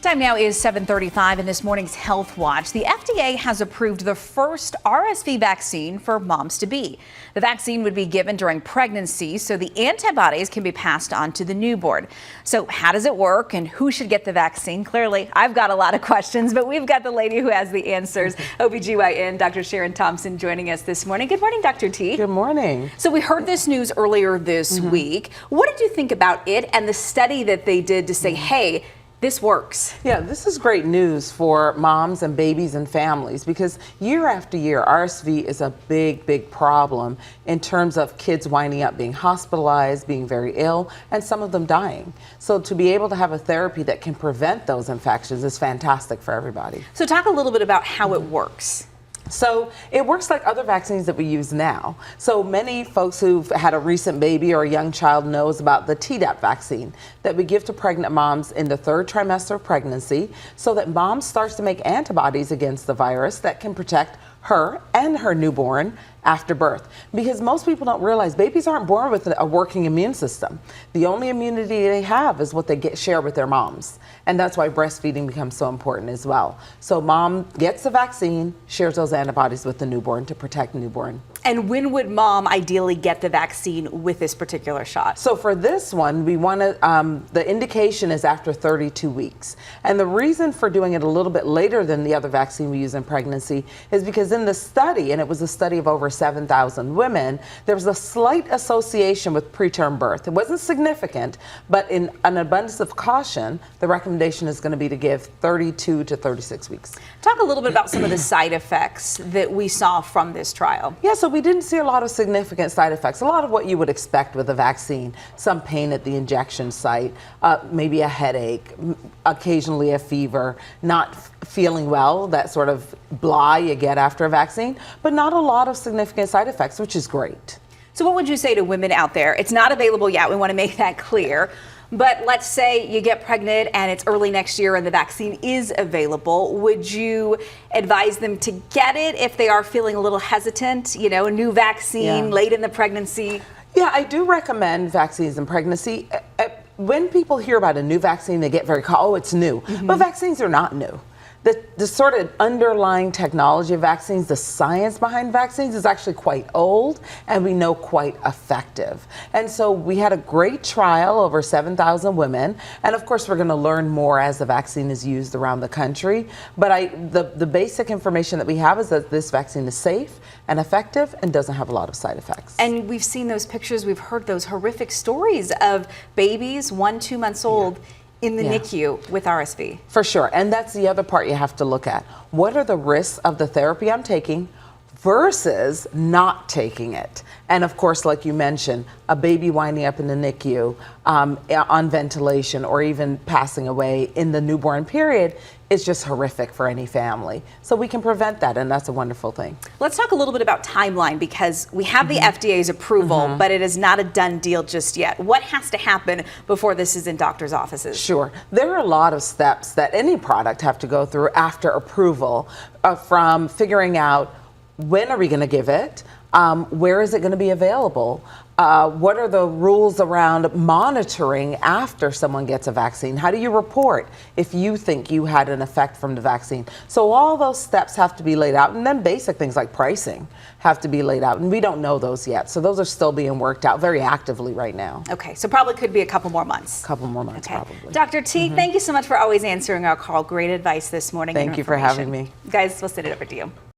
Time now is 7:35 in this morning's Health Watch. The FDA has approved the first RSV vaccine for moms-to-be. The vaccine would be given during pregnancy, so the antibodies can be passed on to the newborn. So how does it work and who should get the vaccine? Clearly, I've got a lot of questions, but we've got the lady who has the answers. OBGYN, Dr. Sharon Thompson, joining us this morning. Good morning, Dr. T. Good morning. So we heard this news earlier this week. What did you think about it and the study that they did to say, hey, this works? Yeah, this is great news for moms and babies and families because year after year, RSV is a big problem in terms of kids winding up being hospitalized, being very ill, and some of them dying. So to be able to have a therapy that can prevent those infections is fantastic for everybody. So talk a little bit about how it works. So it works like other vaccines that we use now. So many folks who've had a recent baby or a young child knows about the Tdap vaccine that we give to pregnant moms in the third trimester of pregnancy so that mom starts to make antibodies against the virus that can protect her and her newborn after birth. Because most people don't realize babies aren't born with a working immune system. The only immunity they have is what they share with their moms. And that's why breastfeeding becomes so important as well. So mom gets the vaccine, shares those antibodies with the newborn to protect newborn. And when would mom ideally get the vaccine with this particular shot? So for this one, we want to, the indication is after 32 weeks. And the reason for doing it a little bit later than the other vaccine we use in pregnancy is because in the study, and it was a study of over 7,000 women, there was a slight association with preterm birth. It wasn't significant, but in an abundance of caution, the recommendation is going to be to give 32 to 36 weeks. Talk a little bit about some of the side effects that we saw from this trial. Yeah, so we didn't see a lot of significant side effects. A lot of what you would expect with a vaccine. Some pain at the injection site, maybe a headache, occasionally a fever, not feeling well, that sort of blah you get after a vaccine, but not a lot of significant side effects, which is great. So what would you say to women out there? It's not available yet. We want to make that clear. But let's say you get pregnant and it's early next year and the vaccine is available. Would you advise them to get it if they are feeling a little hesitant? You know, a new vaccine late in the pregnancy? Yeah, I do recommend vaccines in pregnancy. When people hear about a new vaccine, they get very, oh, it's new. But vaccines are not new. The sort of underlying technology of vaccines, the science behind vaccines is actually quite old and we know quite effective. And so we had a great trial, over 7,000 women. And of course, we're going to learn more as the vaccine is used around the country. But the basic information that we have is that this vaccine is safe and effective and doesn't have a lot of side effects. And we've seen those pictures, we've heard those horrific stories of babies 1-2 months old in the NICU with RSV. For sure, and that's the other part you have to look at. What are the risks of the therapy I'm taking versus not taking it? And of course, like you mentioned, a baby winding up in the NICU on ventilation or even passing away in the newborn period is just horrific for any family. So we can prevent that, and that's a wonderful thing. Let's talk a little bit about timeline, because we have the FDA's approval, but it is not a done deal just yet. What has to happen before this is in doctors' offices? Sure. There are a lot of steps that any product have to go through after approval, from figuring out when are we going to give it, where is it going to be available? What are the rules around monitoring after someone gets a vaccine? How do you report if you think you had an effect from the vaccine? So all those steps have to be laid out, and then basic things like pricing have to be laid out, and we don't know those yet. So those are still being worked out very actively right now. Okay, so probably could be a couple more months. A couple more months, probably. Dr. T, thank you so much for always answering our call. Great advice this morning. Thank you for having me. Guys, we'll send it over to you.